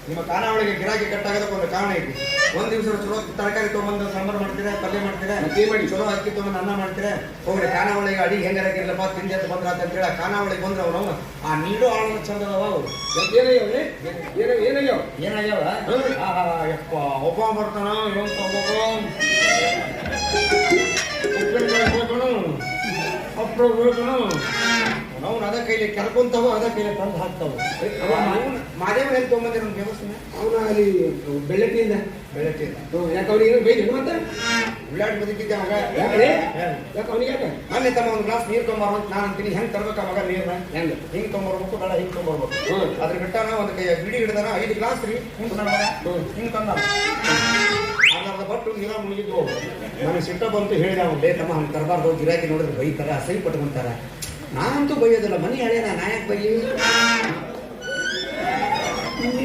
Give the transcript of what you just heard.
ನಿಮ್ಮ ಖಾನಾವಳಿಗೆ ಗಿರಾಕಿ ಕಟ್ಟಾಗೋದಕ್ಕೆ ಒಂದು ಕಾರಣ ಐತಿ. ಒಂದ್ ದಿವಸ ಚಲೋ ತರಕಾರಿ ತೊಗೊಂಬಂದು ಸಾಂಬಾರು ಮಾಡ್ತೀರಾ, ಪಲ್ಯ ಮಾಡ್ತೀರಾ, ಮಾಡಿ ಚಲೋ ಅಕ್ಕಿ ತೊಗೊಂಡು ಅನ್ನ ಮಾಡ್ತೀರಾ. ಹೋಗ್ರಿ ಖಾನಾವಳಿಗೆ ಅಡಿಗೆ ಹೆಂಗಾಗಿರ್ಲಪ್ಪ ತಿಂಡಿ ಬಂದ್ರ ಅಂತ ಹೇಳಿ ಖಾನಾವಳಿಗೆ ಬಂದ್ರೆ ಅವ್ರು ಆ ನೀಡೋ ಆಳ ಚಂದ ಅದಾವ. ಅವ್ರು ಏನಾಗ್ಯಾವ ಯಪ್ಪ ಒಬ್ಬ ಬರ್ತಾನ ಇವನ್ ತಗೋಬೇಕು ಅಪ್ಪ ಬೇಕನು ನಾವು ಅದ ಕೈಲಿ ಕೆರ್ಕೊಂತಾವ, ಅದ ಕೈಲಿ ತಂದು ಹಾಕ್ತಾವ. ಮಾದೇವನ ಎಲ್ಲಿ ತೊಗೊಂಬಂದಿರ ಒಂದು ದೇವಸ್ಥಾನ ಅವನ ಅಲ್ಲಿ ಬೆಳ್ಳಟ್ಟಿಯಿಂದ ಯಾಕೆ ಅವ್ರಿಗೆ ಏನು ಬೈದು ಮತ್ತೆ ಉಳ್ಳಾಡಿ ಬದುಕಿದ್ದೆ ಅವಾಗ. ಯಾಕೆ ಅವ್ನಿಗೆ ಯಾಕೆ ಮೊನ್ನೆ ತಮ್ಮ ಒಂದು ಗ್ಲಾಸ್ ನೀರು ತೊಗೊಂಬಾರ ನಾನು ಅಂತೀನಿ. ಹೆಂಗೆ ತರ್ಬೇಕ ಮಗ ನೀರ್ನ ಹೆಂಗೆ ಹಿಂಗೆ ತೊಗೊಂಬರ್ಬೇಕು ಬೇಡ ಹಿಂಗೆ ತೊಗೊಂಬರ್ಬೇಕು. ಅದ್ರ ಬಿಟ್ಟಾನ ಒಂದು ಕೈ ಬಿಡಿ ಹಿಡ್ದಾನ 5 ಗ್ಲಾಸ್ ರೀ ಹಿಂಗೆ ತಂದ ಅರ್ಧ ಬಟ್ಟು ನೀರ ಮುಗಿದ್ವು. ನನಗೆ ಸಿಟ್ಟ ಬಂತು ಹೇಳಿದ ಅವ್ನು ಬೇ ತಮ್ಮ ಹಂಗೆ ತರಬಾರ್ದು, ಗಿರಾಕಿ ನೋಡಿದ್ರೆ ಬೈತಾರ, ಅಸಹ್ಯ ಪಟ್ಕೊಂತಾರ. ನಾನಂತೂ ಬೈಯೋದಿಲ್ಲ, ಮನೆ ಹಳೆಯ ನಾ ಯಾಕೆ ಬೈಲಿ